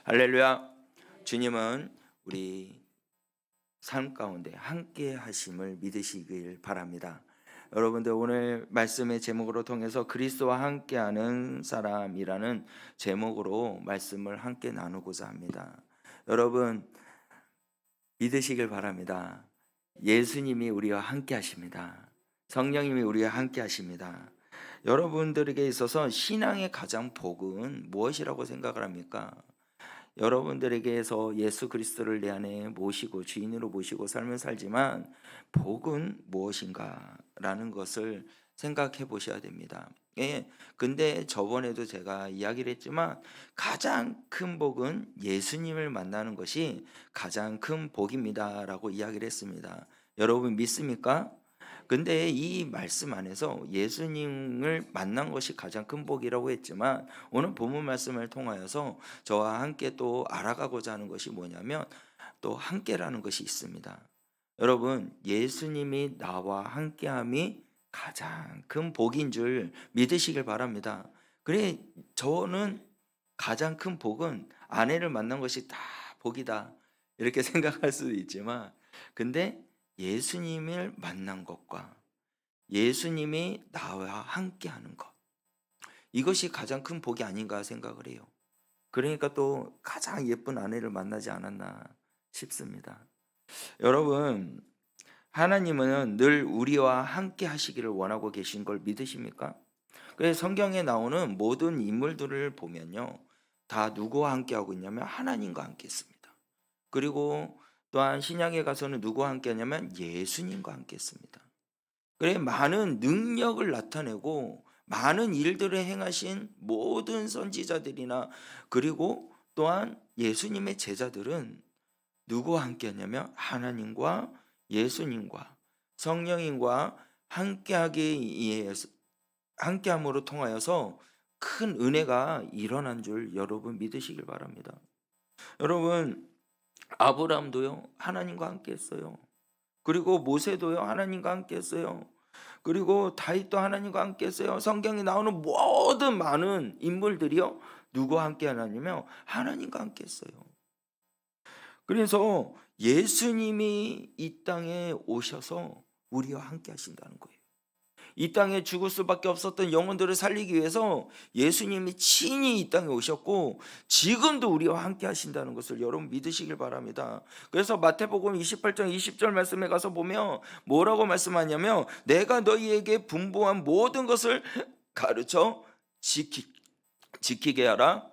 할렐루야. 주님은 우리 삶 가운데 함께 하심을 믿으시길 바랍니다. 여러분들 오늘 말씀의 제목으로 통해서 그리스도와 함께하는 사람이라는 제목으로 말씀을 함께 나누고자 합니다. 여러분 믿으시길 바랍니다. 예수님이 우리와 함께 하십니다. 성령님이 우리와 함께 하십니다. 여러분들에게 있어서 신앙의 가장 복은 무엇이라고 생각을 합니까? 여러분들에게서 예수 그리스도를 내 안에 모시고 주인으로 모시고 삶을 살지만 복은 무엇인가라는 것을 생각해 보셔야 됩니다. 예, 근데 저번에도 제가 이야기를 했지만 가장 큰 복은 예수님을 만나는 것이 가장 큰 복입니다라고 이야기를 했습니다. 여러분 믿습니까? 근데 이 말씀 안에서 예수님을 만난 것이 가장 큰 복이라고 했지만 오늘 본문 말씀을 통하여서 저와 함께 또 알아가고자 하는 것이 뭐냐면 또 함께라는 것이 있습니다. 여러분 예수님이 나와 함께함이 가장 큰 복인 줄 믿으시길 바랍니다. 그래 저는 가장 큰 복은 아내를 만난 것이 다 복이다 이렇게 생각할 수도 있지만 근데 예수님을 만난 것과 예수님이 나와 함께하는 것 이것이 가장 큰 복이 아닌가 생각을 해요. 그러니까 또 가장 예쁜 아내를 만나지 않았나 싶습니다. 여러분 하나님은 늘 우리와 함께 하시기를 원하고 계신 걸 믿으십니까? 그래서 성경에 나오는 모든 인물들을 보면요 다 누구와 함께하고 있냐면 하나님과 함께 했습니다. 그리고 또한 신약에 가서는 누구와 함께 하냐면 예수님과 함께 했습니다. 그래 많은 능력을 나타내고 많은 일들을 행하신 모든 선지자들이나 그리고 또한 예수님의 제자들은 누구와 함께 하냐면 하나님과 예수님과 성령님과 함께함으로 통하여서 큰 은혜가 일어난 줄 여러분 믿으시길 바랍니다. 여러분 아브라함도요 하나님과 함께 했어요. 그리고 모세도요 하나님과 함께 했어요. 그리고 다윗도 하나님과 함께 했어요. 성경에 나오는 모든 많은 인물들이요 누구와 함께 하냐면 하나님과 함께 했어요. 그래서 예수님이 이 땅에 오셔서 우리와 함께 하신다는 거예요. 이 땅에 죽을 수밖에 없었던 영혼들을 살리기 위해서 예수님이 친히 이 땅에 오셨고 지금도 우리와 함께 하신다는 것을 여러분 믿으시길 바랍니다. 그래서 마태복음 28장 20절 말씀에 가서 보면 뭐라고 말씀하냐면 내가 너희에게 분부한 모든 것을 가르쳐 지키게 하라.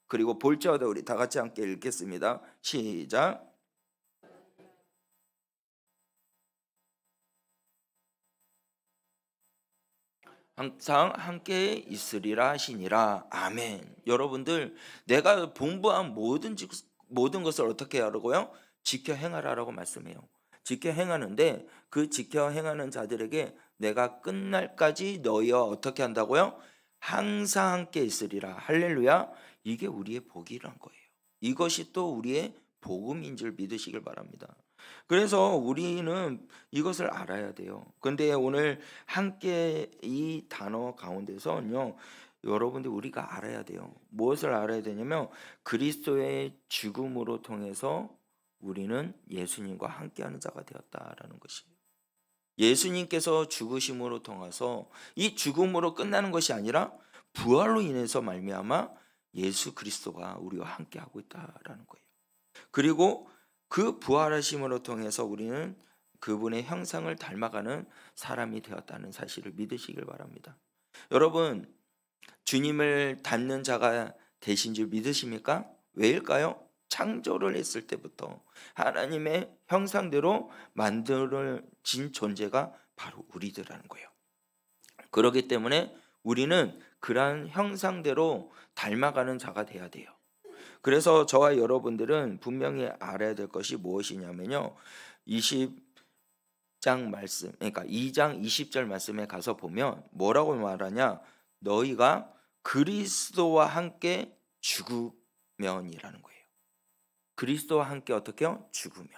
그리고 볼지어다 우리 다 같이 함께 읽겠습니다. 시작. 항상 함께 있으리라 하시니라. 아멘. 여러분들 내가 분부한 모든 것을 어떻게 하라고요? 지켜 행하라라고 말씀해요. 지켜 행하는데 그 지켜 행하는 자들에게 내가 끝날까지 너희와 어떻게 한다고요? 항상 함께 있으리라. 할렐루야. 이게 우리의 복이란 거예요. 이것이 또 우리의 복음인 줄 믿으시길 바랍니다. 그래서 우리는 이것을 알아야 돼요. 근데 오늘 함께 이 단어 가운데서는요, 여러분들 우리가 알아야 돼요. 무엇을 알아야 되냐면 그리스도의 죽음으로 통해서 우리는 예수님과 함께하는 자가 되었다라는 것이에요. 예수님께서 죽으심으로 통해서 이 죽음으로 끝나는 것이 아니라 부활로 인해서 말미암아 예수 그리스도가 우리와 함께하고 있다라는 거예요. 그리고 그 부활하심으로 통해서 우리는 그분의 형상을 닮아가는 사람이 되었다는 사실을 믿으시길 바랍니다. 여러분 주님을 닮는 자가 되신 줄 믿으십니까? 왜일까요? 창조를 했을 때부터 하나님의 형상대로 만들어진 존재가 바로 우리들이라는 거예요. 그렇기 때문에 우리는 그러한 형상대로 닮아가는 자가 돼야 돼요. 그래서 저와 여러분들은 분명히 알아야 될 것이 무엇이냐면요. 20장 말씀, 그러니까 2장 20절 말씀에 가서 보면 뭐라고 말하냐? 너희가 그리스도와 함께 죽으면이라는 거예요. 그리스도와 함께 어떻게요? 죽으면.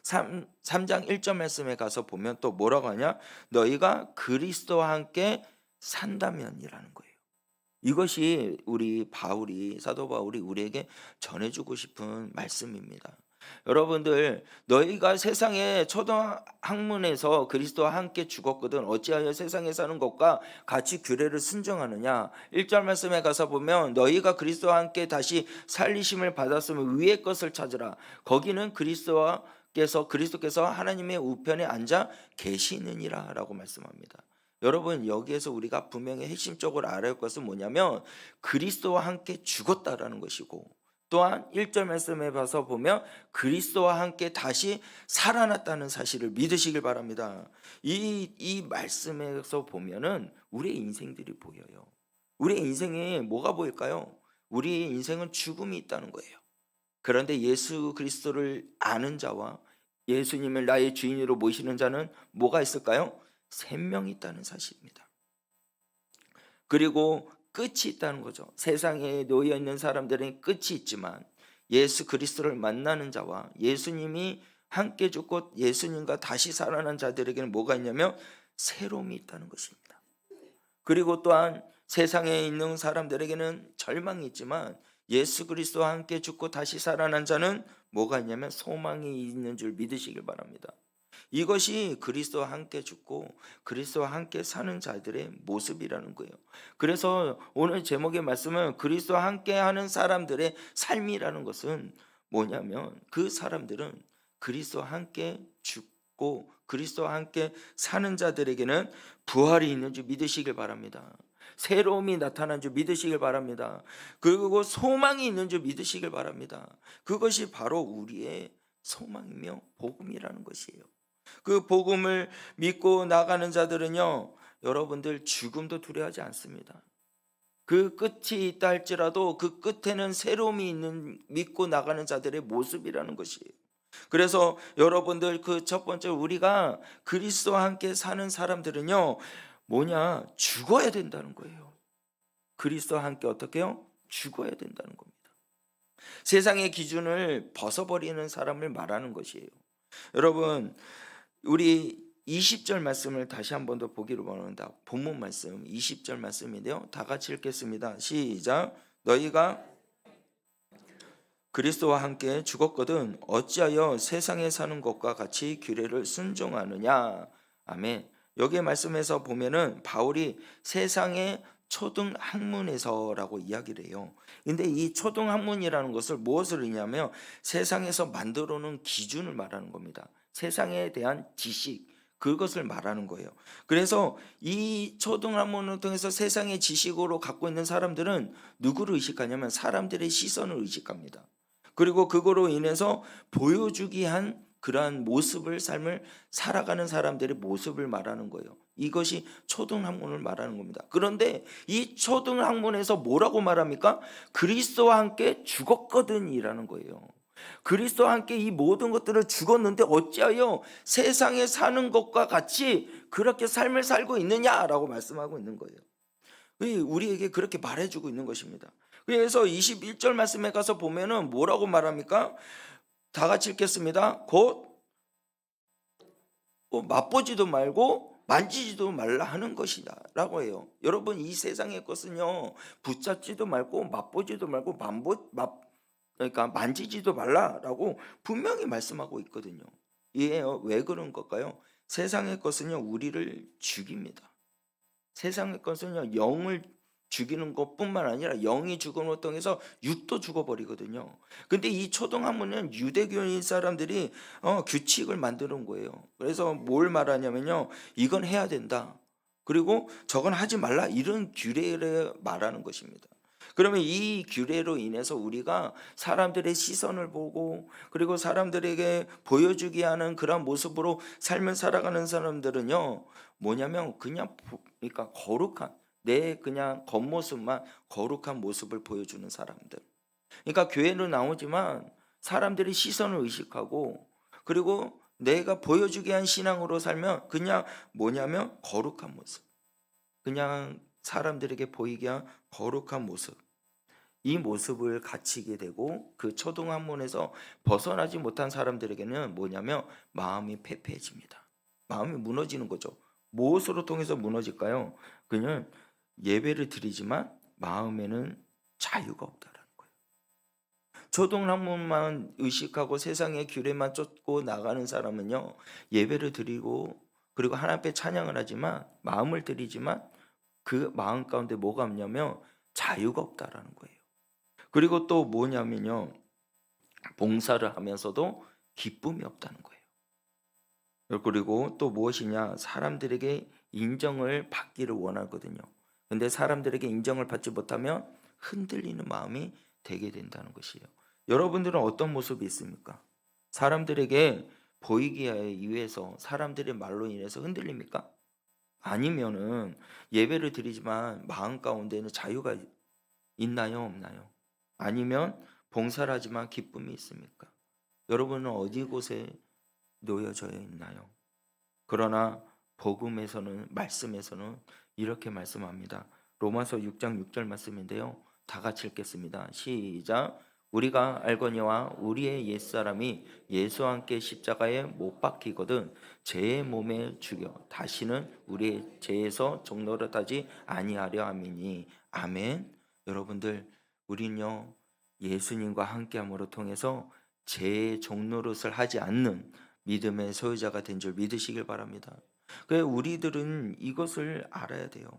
3장 1절 말씀에 가서 보면 또 뭐라고 하냐? 너희가 그리스도와 함께 산다면이라는 거예요. 이것이 우리 바울이 사도 바울이 우리에게 전해주고 싶은 말씀입니다. 여러분들 너희가 세상의 초등학문에서 그리스도와 함께 죽었거든 어찌하여 세상에 사는 것과 같이 규례를 순종하느냐. 1절 말씀에 가서 보면 너희가 그리스도와 함께 다시 살리심을 받았으면 위의 것을 찾으라. 거기는 그리스도께서 하나님의 우편에 앉아 계시느니라 라고 말씀합니다. 여러분 여기에서 우리가 분명히 핵심적으로 알아야 할 것은 뭐냐면 그리스도와 함께 죽었다라는 것이고, 또한 1절 말씀에 봐서 보면 그리스도와 함께 다시 살아났다는 사실을 믿으시길 바랍니다. 이 말씀에서 보면은 우리의 인생들이 보여요. 우리의 인생에 뭐가 보일까요? 우리의 인생은 죽음이 있다는 거예요. 그런데 예수 그리스도를 아는 자와 예수님을 나의 주인으로 모시는 자는 뭐가 있을까요? 생명이 있다는 사실입니다. 그리고 끝이 있다는 거죠. 세상에 놓여 있는 사람들은 끝이 있지만 예수 그리스도를 만나는 자와 예수님이 함께 죽고 예수님과 다시 살아난 자들에게는 뭐가 있냐면 새로움이 있다는 것입니다. 그리고 또한 세상에 있는 사람들에게는 절망이 있지만 예수 그리스도와 함께 죽고 다시 살아난 자는 뭐가 있냐면 소망이 있는 줄 믿으시길 바랍니다. 이것이 그리스도와 함께 죽고 그리스도와 함께 사는 자들의 모습이라는 거예요. 그래서 오늘 제목의 말씀은 그리스도와 함께 하는 사람들의 삶이라는 것은 뭐냐면 그 사람들은 그리스도와 함께 죽고 그리스도와 함께 사는 자들에게는 부활이 있는 줄 믿으시길 바랍니다. 새로움이 나타난 줄 믿으시길 바랍니다. 그리고 소망이 있는 줄 믿으시길 바랍니다. 그것이 바로 우리의 소망이며 복음이라는 것이에요. 그 복음을 믿고 나가는 자들은요, 여러분들 죽음도 두려워하지 않습니다. 그 끝이 있다 할지라도 그 끝에는 새로움이 있는 믿고 나가는 자들의 모습이라는 것이에요. 그래서 여러분들 그 첫 번째 우리가 그리스도와 함께 사는 사람들은요, 뭐냐? 죽어야 된다는 거예요. 그리스도와 함께 어떻게 해요? 죽어야 된다는 겁니다. 세상의 기준을 벗어버리는 사람을 말하는 것이에요. 여러분 우리 20절 말씀을 다시 한 번 더 보기를 원한다. 본문 말씀 20절 말씀인데요. 다 같이 읽겠습니다. 시작. 너희가 그리스도와 함께 죽었거든 어찌하여 세상에 사는 것과 같이 규례를 순종하느냐. 아멘. 여기 말씀에서 보면은 바울이 세상의 초등학문에서라고 이야기를 해요. 근데 이 초등학문이라는 것을 무엇을 의미하면 세상에서 만들어 놓은 기준을 말하는 겁니다. 세상에 대한 지식, 그것을 말하는 거예요. 그래서 이 초등학문을 통해서 세상의 지식으로 갖고 있는 사람들은 누구를 의식하냐면 사람들의 시선을 의식합니다. 그리고 그거로 인해서 보여주기 한 그러한 모습을 삶을 살아가는 사람들의 모습을 말하는 거예요. 이것이 초등학문을 말하는 겁니다. 그런데 이 초등학문에서 뭐라고 말합니까? 그리스도와 함께 죽었거든이라는 거예요. 그리스도와 함께 이 모든 것들을 죽었는데 어찌하여 세상에 사는 것과 같이 그렇게 삶을 살고 있느냐라고 말씀하고 있는 거예요. 우리에게 그렇게 말해주고 있는 것입니다. 그래서 21절 말씀에 가서 보면은 뭐라고 말합니까? 다 같이 읽겠습니다. 곧 맛보지도 말고 만지지도 말라 하는 것이다 라고 해요. 여러분 이 세상의 것은요 붙잡지도 말고 맛보지도 말고 그러니까 만지지도 말라라고 분명히 말씀하고 있거든요. 이게요 왜 그런 걸까요? 세상의 것은요 우리를 죽입니다. 세상의 것은요 영을 죽이는 것뿐만 아니라 영이 죽음을 통해서 육도 죽어버리거든요. 근데 이 초등학문은 유대교인 사람들이 규칙을 만드는 거예요. 그래서 뭘 말하냐면요 이건 해야 된다, 그리고 저건 하지 말라, 이런 규례를 말하는 것입니다. 그러면 이 규례로 인해서 우리가 사람들의 시선을 보고 그리고 사람들에게 보여주게 하는 그런 모습으로 삶을 살아가는 사람들은요 뭐냐면 그러니까 거룩한 내 그냥 겉모습만 거룩한 모습을 보여주는 사람들. 그러니까 교회는 나오지만 사람들이 시선을 의식하고 그리고 내가 보여주게 한 신앙으로 살면 그냥 뭐냐면 거룩한 모습, 그냥 사람들에게 보이게 한 거룩한 모습, 이 모습을 갖추게 되고 그 초등학문에서 벗어나지 못한 사람들에게는 뭐냐면 마음이 패패해집니다. 마음이 무너지는 거죠. 무엇으로 통해서 무너질까요? 그냥 예배를 드리지만 마음에는 자유가 없다라는 거예요. 초등학문만 의식하고 세상의 규례만 쫓고 나가는 사람은요, 예배를 드리고 그리고 하나님 앞에 찬양을 하지만 마음을 드리지만 그 마음 가운데 뭐가 없냐면 자유가 없다라는 거예요. 그리고 또 뭐냐면요, 봉사를 하면서도 기쁨이 없다는 거예요. 그리고 또 무엇이냐, 사람들에게 인정을 받기를 원하거든요. 근데 사람들에게 인정을 받지 못하면 흔들리는 마음이 되게 된다는 것이에요. 여러분들은 어떤 모습이 있습니까? 사람들에게 보이기 위해서 사람들의 말로 인해서 흔들립니까? 아니면은 예배를 드리지만 마음 가운데는 자유가 있나요, 없나요? 아니면 봉사를 하지만 기쁨이 있습니까? 여러분은 어디 곳에 놓여져 있나요? 그러나 복음에서는, 말씀에서는 이렇게 말씀합니다. 로마서 6장 6절 말씀인데요, 다 같이 읽겠습니다. 시작. 우리가 알거니와 우리의 옛사람이 예수와 함께 십자가에 못 박히거든 제 몸에 죽여 다시는 우리의 죄에서 종노릇하지 아니하려 함이니. 아멘. 여러분들, 우리는요, 예수님과 함께함으로 통해서 죄의 종노릇을 하지 않는 믿음의 소유자가 된 줄 믿으시길 바랍니다. 그래, 우리들은 이것을 알아야 돼요.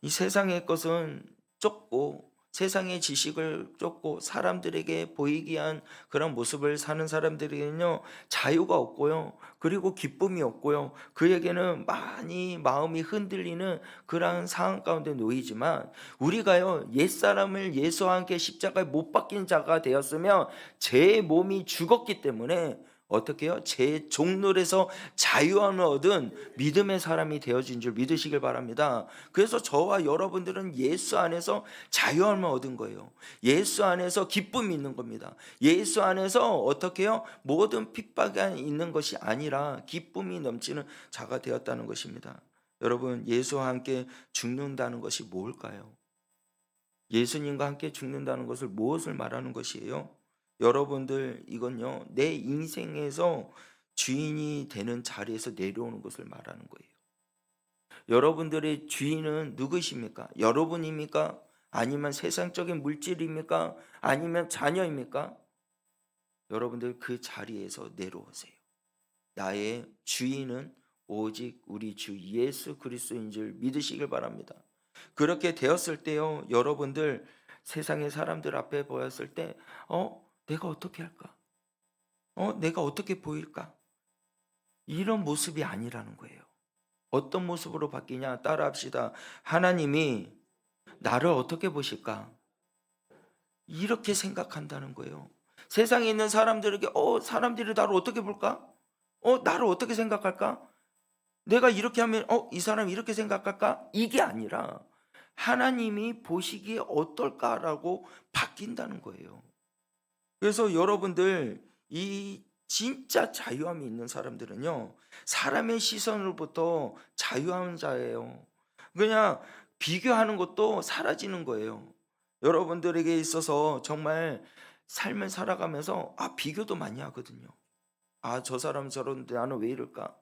이 세상의 것은 쫓고 세상의 지식을 쫓고 사람들에게 보이기 위한 그런 모습을 사는 사람들에게는요, 자유가 없고요, 그리고 기쁨이 없고요, 그에게는 많이 마음이 흔들리는 그러한 상황 가운데 놓이지만, 우리가요, 옛사람을 예수와 함께 십자가에 못 박힌 자가 되었으면 제 몸이 죽었기 때문에 어떻게 해요? 제 종놀에서 자유함을 얻은 믿음의 사람이 되어진 줄 믿으시길 바랍니다. 그래서 저와 여러분들은 예수 안에서 자유함을 얻은 거예요. 예수 안에서 기쁨이 있는 겁니다. 예수 안에서 어떻게 해요? 모든 핍박이 있는 것이 아니라 기쁨이 넘치는 자가 되었다는 것입니다. 여러분, 예수와 함께 죽는다는 것이 뭘까요? 예수님과 함께 죽는다는 것을 무엇을 말하는 것이에요? 여러분들, 이건요, 내 인생에서 주인이 되는 자리에서 내려오는 것을 말하는 거예요. 여러분들의 주인은 누구십니까? 여러분입니까? 아니면 세상적인 물질입니까? 아니면 자녀입니까? 여러분들 그 자리에서 내려오세요. 나의 주인은 오직 우리 주 예수 그리스도인 줄 믿으시길 바랍니다. 그렇게 되었을 때요, 여러분들 세상의 사람들 앞에 보였을 때 내가 어떻게 할까? 내가 어떻게 보일까? 이런 모습이 아니라는 거예요. 어떤 모습으로 바뀌냐? 따라합시다. 하나님이 나를 어떻게 보실까? 이렇게 생각한다는 거예요. 세상에 있는 사람들에게 사람들이 나를 어떻게 볼까? 나를 어떻게 생각할까? 내가 이렇게 하면 이 사람이 이렇게 생각할까? 이게 아니라 하나님이 보시기에 어떨까라고 바뀐다는 거예요. 그래서 여러분들, 이 진짜 자유함이 있는 사람들은요, 사람의 시선으로부터 자유한 자예요. 그냥 비교하는 것도 사라지는 거예요. 여러분들에게 있어서 정말 삶을 살아가면서 비교도 많이 하거든요. 저 사람 저런데 나는 왜 이럴까?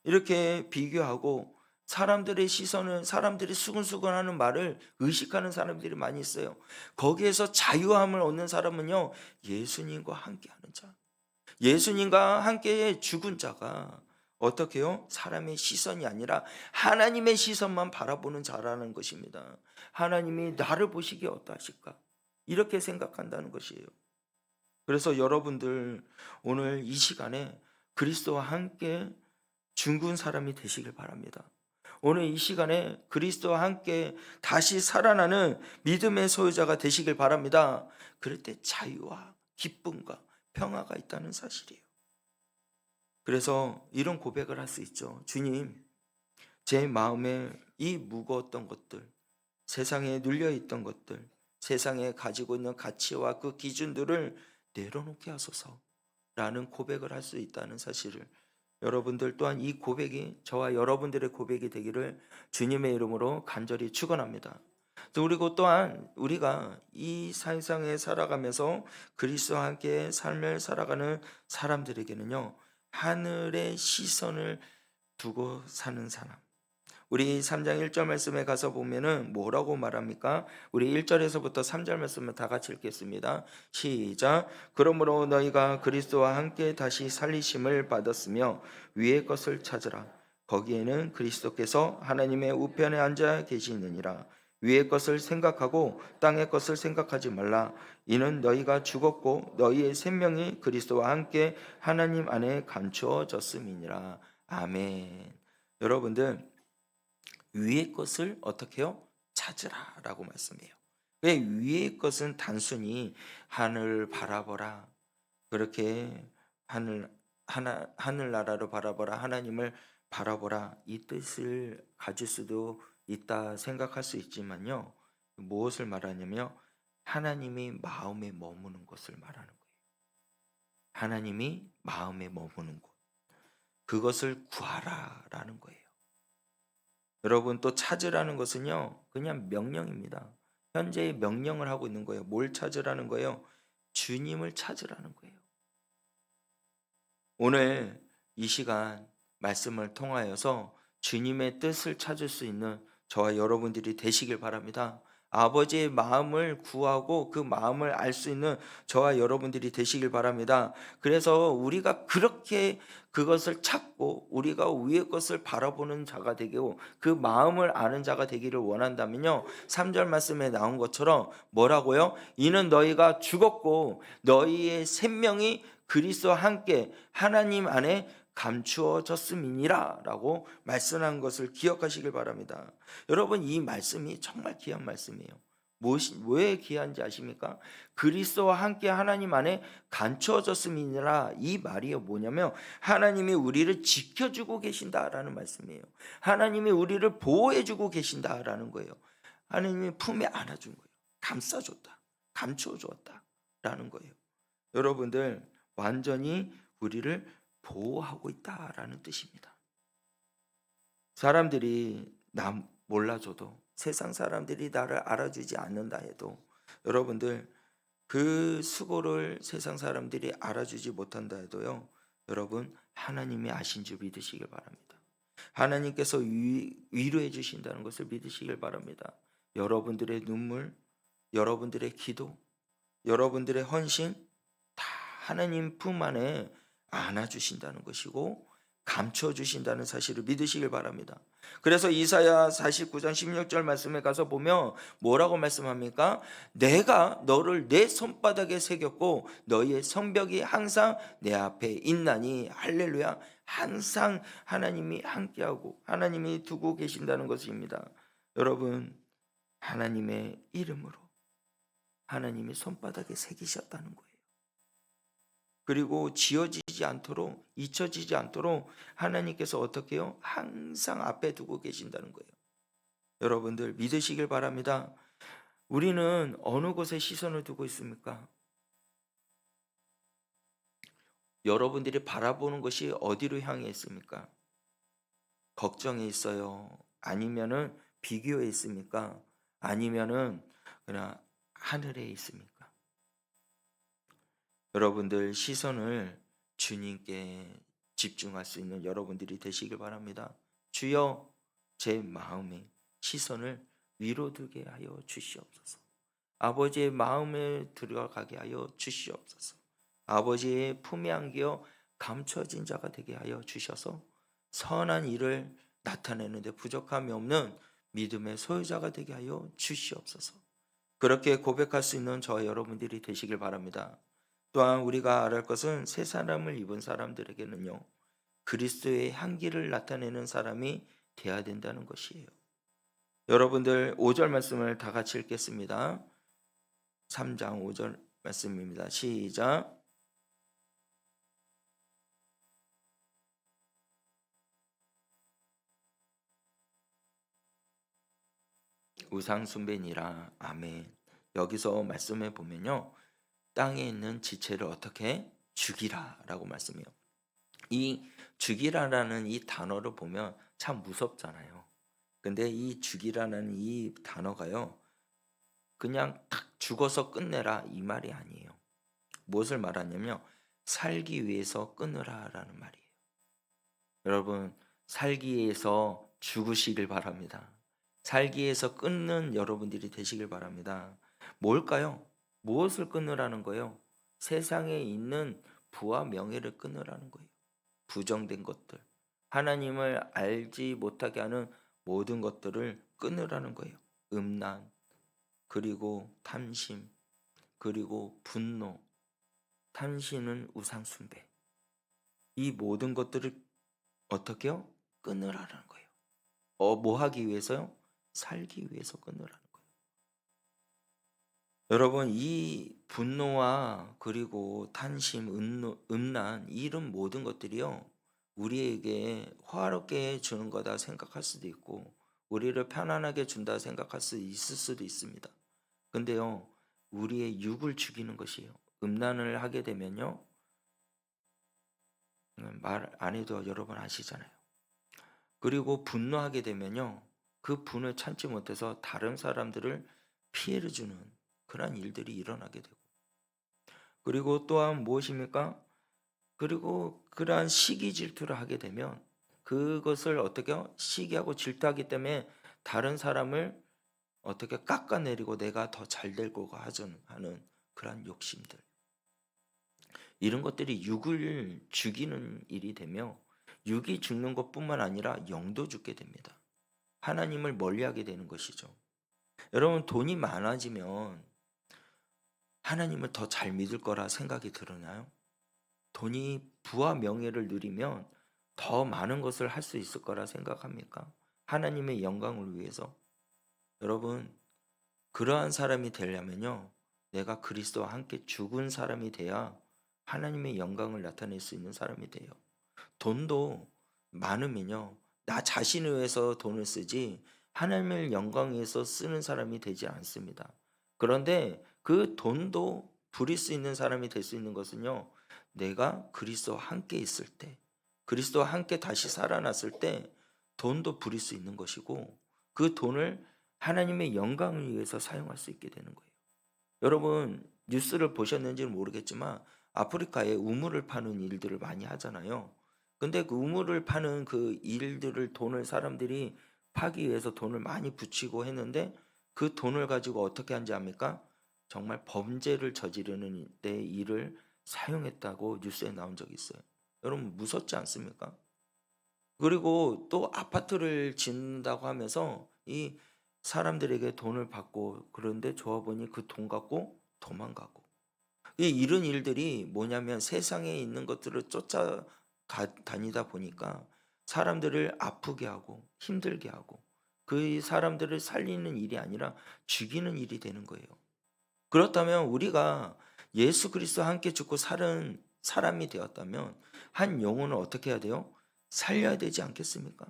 이렇게 비교하고 사람들의 시선을, 사람들이 수근수근하는 말을 의식하는 사람들이 많이 있어요. 거기에서 자유함을 얻는 사람은요, 예수님과 함께하는 자, 예수님과 함께 죽은 자가 어떻게 해요? 사람의 시선이 아니라 하나님의 시선만 바라보는 자라는 것입니다. 하나님이 나를 보시기에 어떠하실까? 이렇게 생각한다는 것이에요. 그래서 여러분들, 오늘 이 시간에 그리스도와 함께 죽은 사람이 되시길 바랍니다. 오늘 이 시간에 그리스도와 함께 다시 살아나는 믿음의 소유자가 되시길 바랍니다. 그럴 때 자유와 기쁨과 평화가 있다는 사실이에요. 그래서 이런 고백을 할 수 있죠. 주님, 제 마음에 이 무거웠던 것들, 세상에 눌려있던 것들, 세상에 가지고 있는 가치와 그 기준들을 내려놓게 하소서 라는 고백을 할 수 있다는 사실을, 여러분들 또한 이 고백이 저와 여러분들의 고백이 되기를 주님의 이름으로 간절히 축원합니다. 그리고 또한 우리가 이 세상에 살아가면서 그리스도와 함께 삶을 살아가는 사람들에게는요, 하늘의 시선을 두고 사는 사람, 우리 3장 1절 말씀에 가서 보면은 뭐라고 말합니까? 우리 1절에서부터 3절 말씀을 다 같이 읽겠습니다. 시작. 그러므로 너희가 그리스도와 함께 다시 살리심을 받았으며 위의 것을 찾으라. 거기에는 그리스도께서 하나님의 우편에 앉아 계시느니라. 위의 것을 생각하고 땅의 것을 생각하지 말라. 이는 너희가 죽었고 너희의 생명이 그리스도와 함께 하나님 안에 감추어졌음이니라. 아멘. 여러분들, 위의 것을 어떻게 해요? 찾으라라고 말씀해요. 왜 위의 것은 단순히 하늘 바라보라, 그렇게 하늘나라로 바라보라, 하나님을 바라보라, 이 뜻을 가질 수도 있다 생각할 수 있지만요, 무엇을 말하냐면 하나님이 마음에 머무는 것을 말하는 거예요. 하나님이 마음에 머무는 곳, 그것을 구하라라는 거예요. 여러분, 또 찾으라는 것은요, 그냥 명령입니다. 현재의 명령을 하고 있는 거예요. 뭘 찾으라는 거예요? 주님을 찾으라는 거예요. 오늘 이 시간 말씀을 통하여서 주님의 뜻을 찾을 수 있는 저와 여러분들이 되시길 바랍니다. 아버지의 마음을 구하고 그 마음을 알 수 있는 저와 여러분들이 되시길 바랍니다. 그래서 우리가 그렇게 그것을 찾고 우리가 위의 것을 바라보는 자가 되고 그 마음을 아는 자가 되기를 원한다면요, 3절 말씀에 나온 것처럼 뭐라고요? 이는 너희가 죽었고 너희의 생명이 그리스도와 함께 하나님 안에 감추어졌음이니라 라고 말씀한 것을 기억하시길 바랍니다. 여러분, 이 말씀이 정말 귀한 말씀이에요. 왜 귀한지 아십니까? 그리스도와 함께 하나님 안에 감추어졌음이니라, 이 말이 뭐냐면 하나님이 우리를 지켜주고 계신다라는 말씀이에요. 하나님이 우리를 보호해주고 계신다라는 거예요. 하나님이 품에 안아준 거예요. 감싸줬다, 감추어주었다라는 거예요. 여러분들, 완전히 우리를 보호하고 있다라는 뜻입니다. 사람들이 나 몰라줘도, 세상 사람들이 나를 알아주지 않는다 해도, 여러분들, 그 수고를 세상 사람들이 알아주지 못한다 해도요, 여러분, 하나님이 아신 줄 믿으시길 바랍니다. 하나님께서 위로해 주신다는 것을 믿으시길 바랍니다. 여러분들의 눈물, 여러분들의 기도, 여러분들의 헌신 다 하나님 품 안에 안아주신다는 것이고 감춰주신다는 사실을 믿으시길 바랍니다. 그래서 이사야 49장 16절 말씀에 가서 보면 뭐라고 말씀합니까? 내가 너를 내 손바닥에 새겼고 너희의 성벽이 항상 내 앞에 있나니. 할렐루야. 항상 하나님이 함께하고 하나님이 두고 계신다는 것입니다. 여러분, 하나님의 이름으로 하나님이 손바닥에 새기셨다는 거예요. 그리고 지어지지 않도록, 잊혀지지 않도록 하나님께서 어떻게 해요? 항상 앞에 두고 계신다는 거예요. 여러분들, 믿으시길 바랍니다. 우리는 어느 곳에 시선을 두고 있습니까? 여러분들이 바라보는 것이 어디로 향해 있습니까? 걱정에 있어요? 아니면은 비교에 있습니까? 아니면은 그냥 하늘에 있습니까? 여러분들, 시선을 주님께 집중할 수 있는 여러분들이 되시길 바랍니다. 주여, 제 마음에 시선을 위로 두게 하여 주시옵소서. 아버지의 마음에 들어가게 하여 주시옵소서. 아버지의 품에 안겨 감춰진 자가 되게 하여 주셔서 선한 일을 나타내는 데 부족함이 없는 믿음의 소유자가 되게 하여 주시옵소서. 그렇게 고백할 수 있는 저와 여러분들이 되시길 바랍니다. 또한 우리가 알아야 할 것은 새 사람을 입은 사람들에게는요, 그리스도의 향기를 나타내는 사람이 되어야 된다는 것이에요. 여러분들, 5절 말씀을 다 같이 읽겠습니다. 3장 5절 말씀입니다. 시작. 우상 숭배니라. 아멘. 여기서 말씀해 보면요, 땅에 있는 지체를 어떻게 죽이라라고 말씀해요. 이 죽이라라는 이 단어를 보면 참 무섭잖아요. 근데 이 죽이라는 이 단어가요, 그냥 딱 죽어서 끝내라 이 말이 아니에요. 무엇을 말하냐면 살기 위해서 끊으라라는 말이에요. 여러분, 살기 위해서 죽으시길 바랍니다. 살기 위해서 끊는 여러분들이 되시길 바랍니다. 뭘까요? 무엇을 끊으라는 거예요? 세상에 있는 부와 명예를 끊으라는 거예요. 부정된 것들, 하나님을 알지 못하게 하는 모든 것들을 끊으라는 거예요. 음란, 그리고 탐심, 그리고 분노, 탐심은 우상 숭배. 이 모든 것들을 어떻게요? 끊으라는 거예요. 뭐 하기 위해서요? 살기 위해서 끊으라는 거예요. 여러분, 이 분노와 그리고 탐심, 음란 이런 모든 것들이요, 우리에게 화롭게 주는 거다 생각할 수도 있고 우리를 편안하게 준다 생각할 수 있을 수도 있습니다. 근데요, 우리의 육을 죽이는 것이에요. 음란을 하게 되면요, 말 안 해도 여러분 아시잖아요. 그리고 분노하게 되면요, 그 분을 참지 못해서 다른 사람들을 피해를 주는 그런 일들이 일어나게 되고, 그리고 또한 무엇입니까? 그리고 그러한 시기 질투를 하게 되면 그것을 어떻게 시기하고 질투하기 때문에 다른 사람을 어떻게 깎아내리고 내가 더 잘 될 거가 하는 그러한 욕심들, 이런 것들이 육을 죽이는 일이 되며 육이 죽는 것뿐만 아니라 영도 죽게 됩니다. 하나님을 멀리하게 되는 것이죠. 여러분, 돈이 많아지면 하나님을 더 잘 믿을 거라 생각이 들으나요? 돈이 부와 명예를 누리면 더 많은 것을 할 수 있을 거라 생각합니까? 하나님의 영광을 위해서. 여러분, 그러한 사람이 되려면요, 내가 그리스도와 함께 죽은 사람이 돼야 하나님의 영광을 나타낼 수 있는 사람이 돼요. 돈도 많으면요, 나 자신을 위해서 돈을 쓰지 하나님의 영광 위해서 쓰는 사람이 되지 않습니다. 그런데 그 돈도 부릴 수 있는 사람이 될 수 있는 것은요, 내가 그리스도와 함께 있을 때, 그리스도와 함께 다시 살아났을 때 돈도 부릴 수 있는 것이고, 그 돈을 하나님의 영광을 위해서 사용할 수 있게 되는 거예요. 여러분, 뉴스를 보셨는지는 모르겠지만 아프리카에 우물을 파는 일들을 많이 하잖아요. 근데 그 우물을 파는 그 일들을, 돈을 사람들이 파기 위해서 돈을 많이 붙이고 했는데 그 돈을 가지고 어떻게 한지 압니까? 정말 범죄를 저지르는 데 일을 사용했다고 뉴스에 나온 적이 있어요. 여러분, 무섭지 않습니까? 그리고 또 아파트를 짓는다고 하면서 이 사람들에게 돈을 받고, 그런데 조합원이 그 돈 갖고 도망가고, 이런 일들이 뭐냐면 세상에 있는 것들을 다니다 보니까 사람들을 아프게 하고 힘들게 하고 그 사람들을 살리는 일이 아니라 죽이는 일이 되는 거예요. 그렇다면 우리가 예수 그리스도와 함께 죽고 사는 사람이 되었다면 한 영혼을 어떻게 해야 돼요? 살려야 되지 않겠습니까?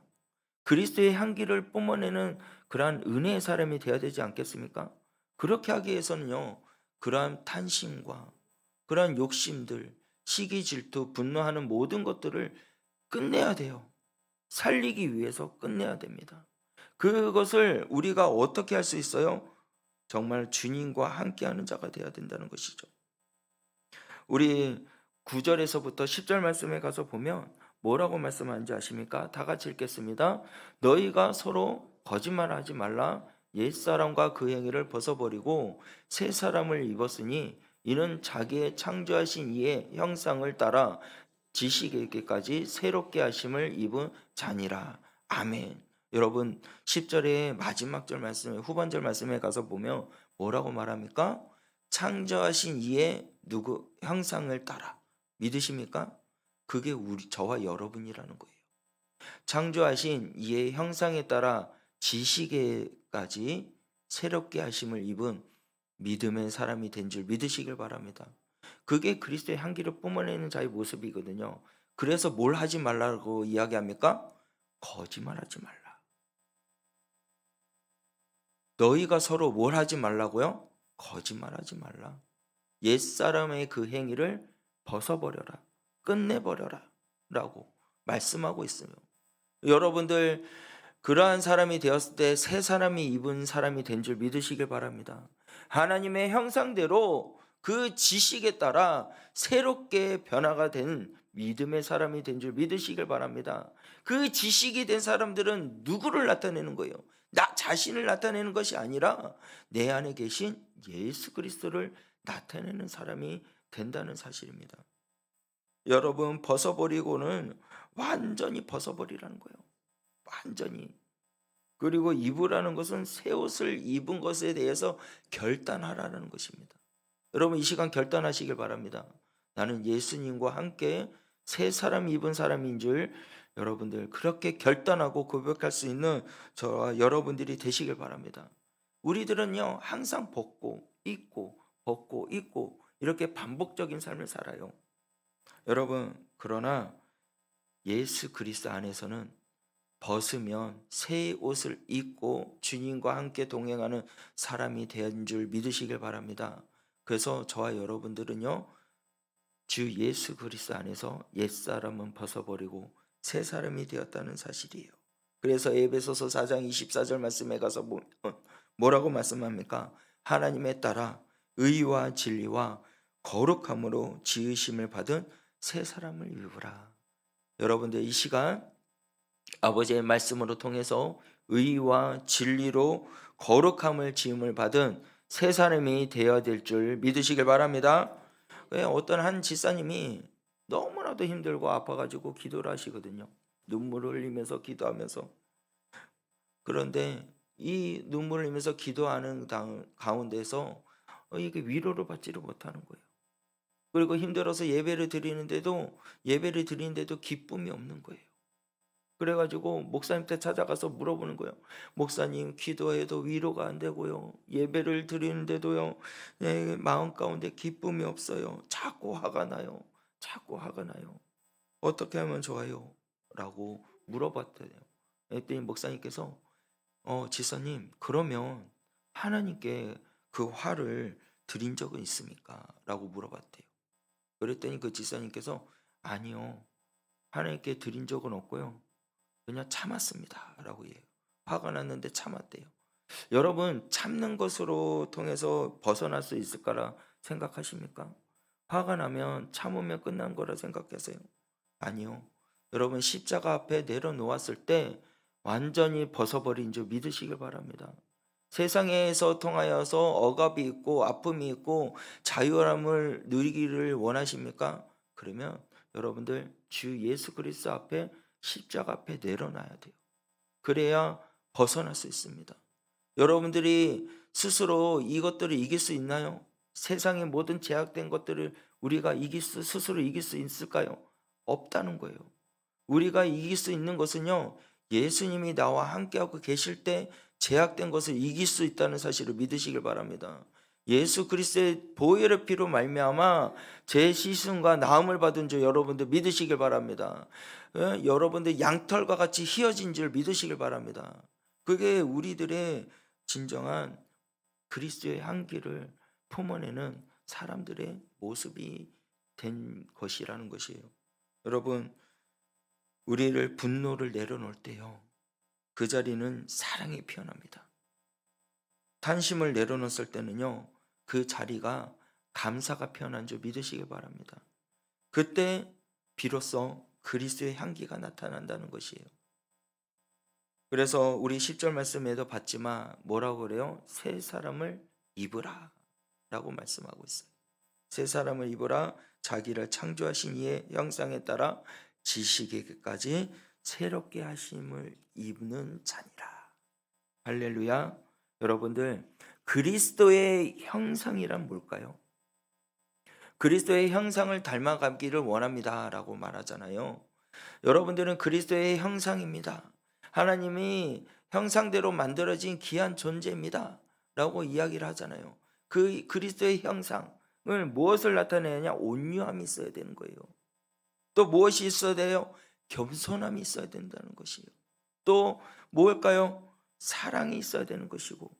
그리스도의 향기를 뿜어내는 그러한 은혜의 사람이 되어야 되지 않겠습니까? 그렇게 하기 위해서는요, 그러한 탄심과 그러한 욕심들, 시기, 질투, 분노하는 모든 것들을 끝내야 돼요. 살리기 위해서 끝내야 됩니다. 그것을 우리가 어떻게 할 수 있어요? 정말 주님과 함께하는 자가 되어야 된다는 것이죠. 우리 9절에서부터 10절 말씀에 가서 보면 뭐라고 말씀하는지 아십니까? 다 같이 읽겠습니다. 너희가 서로 거짓말하지 말라. 옛사람과 그 행위를 벗어버리고 새 사람을 입었으니 이는 자기의 창조하신 이의 형상을 따라 지식에게까지 새롭게 하심을 입은 자니라. 아멘. 여러분, 10절의 마지막 절 말씀에, 후반절 말씀에 가서 보면 뭐라고 말합니까? 창조하신 이의 누구 형상을 따라. 믿으십니까? 그게 저와 여러분이라는 거예요. 창조하신 이의 형상에 따라 지식에까지 새롭게 하심을 입은 믿음의 사람이 된 줄 믿으시길 바랍니다. 그게 그리스도의 향기를 뿜어내는 자의 모습이거든요. 그래서 뭘 하지 말라고 이야기합니까? 거짓말하지 말라. 너희가 서로 뭘 하지 말라고요? 거짓말하지 말라. 옛사람의 그 행위를 벗어버려라. 끝내버려라. 라고 말씀하고 있어요. 여러분들, 그러한 사람이 되었을 때 새 사람이 입은 사람이 된 줄 믿으시길 바랍니다. 하나님의 형상대로 그 지식에 따라 새롭게 변화가 된 믿음의 사람이 된 줄 믿으시길 바랍니다. 그 지식이 된 사람들은 누구를 나타내는 거예요? 나 자신을 나타내는 것이 아니라 내 안에 계신 예수 그리스도를 나타내는 사람이 된다는 사실입니다. 여러분, 벗어버리고는 완전히 벗어버리라는 거예요. 완전히. 그리고 입으라는 것은 새 옷을 입은 것에 대해서 결단하라는 것입니다. 여러분, 이 시간 결단하시길 바랍니다. 나는 예수님과 함께 새 사람 입은 사람인 줄 여러분들 그렇게 결단하고 고백할 수 있는 저와 여러분들이 되시길 바랍니다. 우리들은요, 항상 벗고 입고 이렇게 반복적인 삶을 살아요. 여러분, 그러나 예수 그리스도 안에서는 벗으면 새 옷을 입고 주님과 함께 동행하는 사람이 된 줄 믿으시길 바랍니다. 그래서 저와 여러분들은요, 주 예수 그리스도 안에서 옛사람은 벗어버리고 새 사람이 되었다는 사실이에요. 그래서 에베소서 4장 24절 말씀에 가서 뭐라고 말씀합니까? 하나님에 따라 의와 진리와 거룩함으로 지으심을 받은 새 사람을 입으라. 여러분들, 이 시간 아버지의 말씀으로 통해서 의와 진리로 거룩함을 지음을 받은 새 사람이 되어야 될 줄 믿으시길 바랍니다. 어떤 한 집사님이 너무나도 힘들고 아파가지고 기도를 하시거든요. 눈물을 흘리면서 기도하면서. 그런데 이 눈물을 흘리면서 기도하는 가운데서 이게 위로를 받지를 못하는 거예요. 그리고 힘들어서 예배를 드리는데도 기쁨이 없는 거예요. 그래가지고 목사님한테 찾아가서 물어보는 거예요. 목사님, 기도해도 위로가 안 되고요, 예배를 드리는데도요, 내 마음 가운데 기쁨이 없어요. 자꾸 화가 나요. 어떻게 하면 좋아요? 라고 물어봤대요. 그랬더니 목사님께서 지사님, 그러면 하나님께 그 화를 드린 적은 있습니까? 라고 물어봤대요. 그랬더니 그 지사님께서 아니요, 하나님께 드린 적은 없고요, 그냥 참았습니다 라고 해요. 화가 났는데 참았대요. 여러분, 참는 것으로 통해서 벗어날 수 있을 거라 생각하십니까? 화가 나면 참으면 끝난 거라 생각하세요? 아니요. 여러분, 십자가 앞에 내려놓았을 때 완전히 벗어버린 줄 믿으시길 바랍니다. 세상에서 통하여서 억압이 있고 아픔이 있고 자유함을 누리기를 원하십니까? 그러면 여러분들 주 예수 그리스도 앞에, 십자가 앞에 내려놔야 돼요. 그래야 벗어날 수 있습니다. 여러분들이 스스로 이것들을 이길 수 있나요? 세상의 모든 제약된 것들을 우리가 스스로 이길 수 있을까요? 없다는 거예요. 우리가 이길 수 있는 것은요, 예수님이 나와 함께하고 계실 때 제약된 것을 이길 수 있다는 사실을 믿으시길 바랍니다. 예수 그리스도의 보혈의 피로 말미암아 제 씻음과 나음을 받은 줄 여러분들 믿으시길 바랍니다. 여러분들 양털과 같이 휘어진 줄 믿으시길 바랍니다. 그게 우리들의 진정한 그리스도의 향기를 품어내는 사람들의 모습이 된 것이라는 것이에요. 여러분, 우리를 분노를 내려놓을 때요, 그 자리는 사랑이 피어납니다. 탄심을 내려놓았을 때는요, 그 자리가 감사가 피어난 줄 믿으시길 바랍니다. 그때 비로소 그리스도의 향기가 나타난다는 것이에요. 그래서 우리 10절 말씀에도 봤지만 뭐라고 그래요? 새 사람을 입으라 라고 말씀하고 있어요. 새 사람을 입으라, 자기를 창조하신 이의 형상에 따라 지식에게까지 새롭게 하심을 입는 자니라. 할렐루야. 여러분들, 그리스도의 형상이란 뭘까요? 그리스도의 형상을 닮아가기를 원합니다 라고 말하잖아요. 여러분들은 그리스도의 형상입니다. 하나님이 형상대로 만들어진 귀한 존재입니다 라고 이야기를 하잖아요. 그 그리스도의 형상을 무엇을 나타내느냐? 온유함이 있어야 되는 거예요. 또 무엇이 있어야 돼요? 겸손함이 있어야 된다는 것이에요. 또 뭘까요? 사랑이 있어야 되는 것이고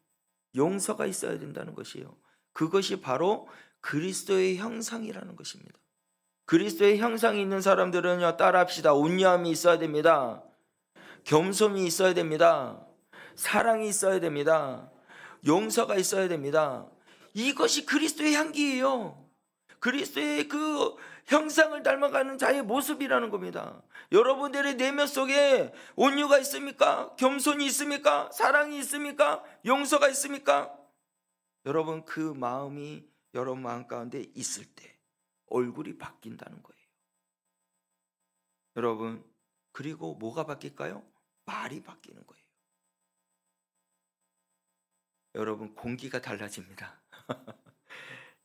용서가 있어야 된다는 것이에요. 그것이 바로 그리스도의 형상이라는 것입니다. 그리스도의 형상이 있는 사람들은요, 따라합시다. 온유함이 있어야 됩니다. 겸손이 있어야 됩니다. 사랑이 있어야 됩니다. 용서가 있어야 됩니다. 이것이 그리스도의 향기예요. 그리스도의 그 형상을 닮아가는 자의 모습이라는 겁니다. 여러분들의 내면 속에 온유가 있습니까? 겸손이 있습니까? 사랑이 있습니까? 용서가 있습니까? 여러분, 그 마음이 여러분 마음 가운데 있을 때 얼굴이 바뀐다는 거예요. 여러분, 그리고 뭐가 바뀔까요? 말이 바뀌는 거예요. 여러분, 공기가 달라집니다.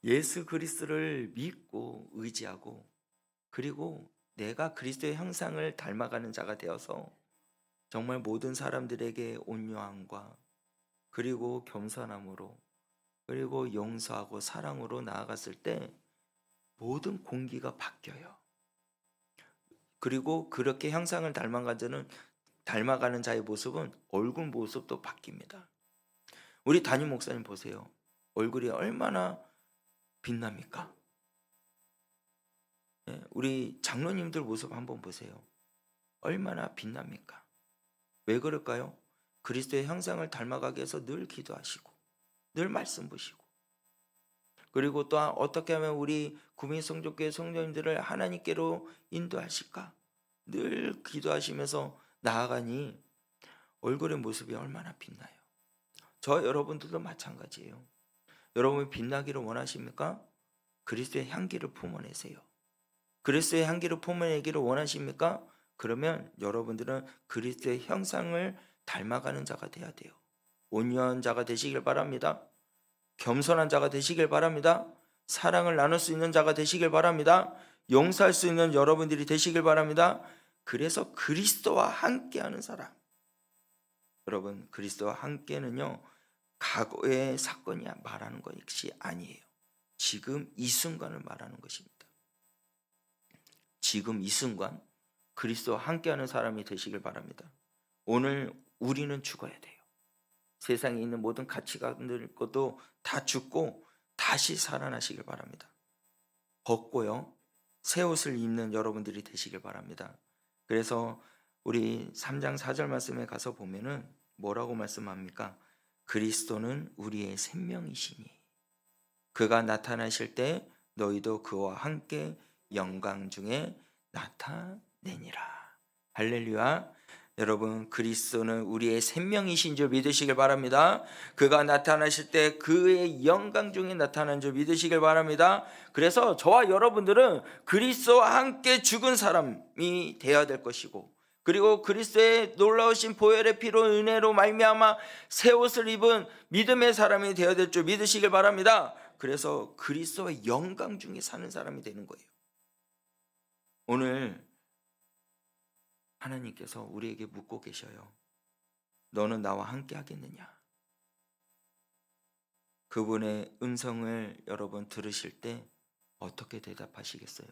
예수 그리스도를 믿고 의지하고, 그리고 내가 그리스도의 형상을 닮아가는 자가 되어서 정말 모든 사람들에게 온유함과 그리고 겸손함으로 그리고 용서하고 사랑으로 나아갔을 때 모든 공기가 바뀌어요. 그리고 그렇게 형상을 닮아가는 자의 모습은 얼굴 모습도 바뀝니다. 우리 담임 목사님 보세요. 얼굴이 얼마나 빛납니까? 우리 장로님들 모습 한번 보세요. 얼마나 빛납니까? 왜 그럴까요? 그리스도의 형상을 닮아가기 위해서 늘 기도하시고 늘 말씀 보시고, 그리고 또한 어떻게 하면 우리 구민성족교회 성도님들을 하나님께로 인도하실까 늘 기도하시면서 나아가니 얼굴의 모습이 얼마나 빛나요. 저 여러분들도 마찬가지예요. 여러분이 빛나기를 원하십니까? 그리스도의 향기를 품어내세요. 그리스도의 향기를 품어내기를 원하십니까? 그러면 여러분들은 그리스도의 형상을 닮아가는 자가 돼야 돼요. 온유한 자가 되시길 바랍니다. 겸손한 자가 되시길 바랍니다. 사랑을 나눌 수 있는 자가 되시길 바랍니다. 용서할 수 있는 여러분들이 되시길 바랍니다. 그래서 그리스도와 함께하는 사람. 여러분, 그리스도와 함께는요, 과거의 사건이 말하는 것이 아니에요. 지금 이 순간을 말하는 것입니다. 지금 이 순간 그리스도와 함께하는 사람이 되시길 바랍니다. 오늘 우리는 죽어야 돼요. 세상에 있는 모든 가치관들 것도 다 죽고 다시 살아나시길 바랍니다. 벗고요, 새 옷을 입는 여러분들이 되시길 바랍니다. 그래서 우리 3장 4절 말씀에 가서 보면은 뭐라고 말씀합니까? 그리스도는 우리의 생명이시니 그가 나타나실 때 너희도 그와 함께 영광 중에 나타내니라. 할렐루야. 여러분, 그리스도는 우리의 생명이신 줄 믿으시길 바랍니다. 그가 나타나실 때 그의 영광 중에 나타난 줄 믿으시길 바랍니다. 그래서 저와 여러분들은 그리스도와 함께 죽은 사람이 되어야 될 것이고, 그리고 그리스도의 놀라우신 보혈의 피로 은혜로 말미암아 새 옷을 입은 믿음의 사람이 되어야 될 줄 믿으시길 바랍니다. 그래서 그리스도의 영광 중에 사는 사람이 되는 거예요. 오늘 하나님께서 우리에게 묻고 계셔요. 너는 나와 함께 하겠느냐? 그분의 음성을 여러분 들으실 때 어떻게 대답하시겠어요?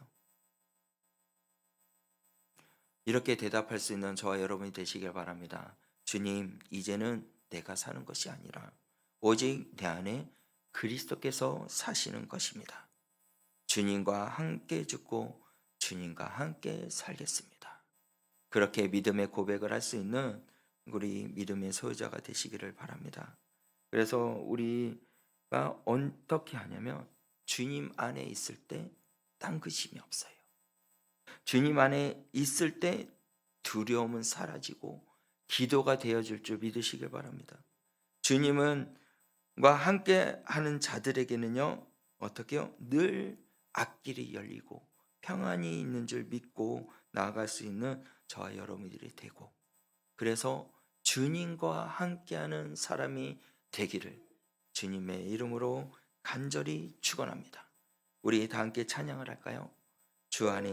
이렇게 대답할 수 있는 저와 여러분이 되시길 바랍니다. 주님, 이제는 내가 사는 것이 아니라 오직 내 안에 그리스도께서 사시는 것입니다. 주님과 함께 죽고 주님과 함께 살겠습니다. 그렇게 믿음의 고백을 할 수 있는 우리 믿음의 소유자가 되시기를 바랍니다. 그래서 우리가 어떻게 하냐면 주님 안에 있을 때 딴그심이 없어요. 주님 안에 있을 때 두려움은 사라지고 기도가 되어질 줄 믿으시길 바랍니다. 주님과 함께 하는 자들에게는요, 어떻게요? 늘 앞길이 열리고 평안이 있는 줄 믿고 나아갈 수 있는 저와 여러분들이 되고, 그래서 주님과 함께하는 사람이 되기를 주님의 이름으로 간절히 축원합니다. 우리 다 함께 찬양을 할까요? 주 안에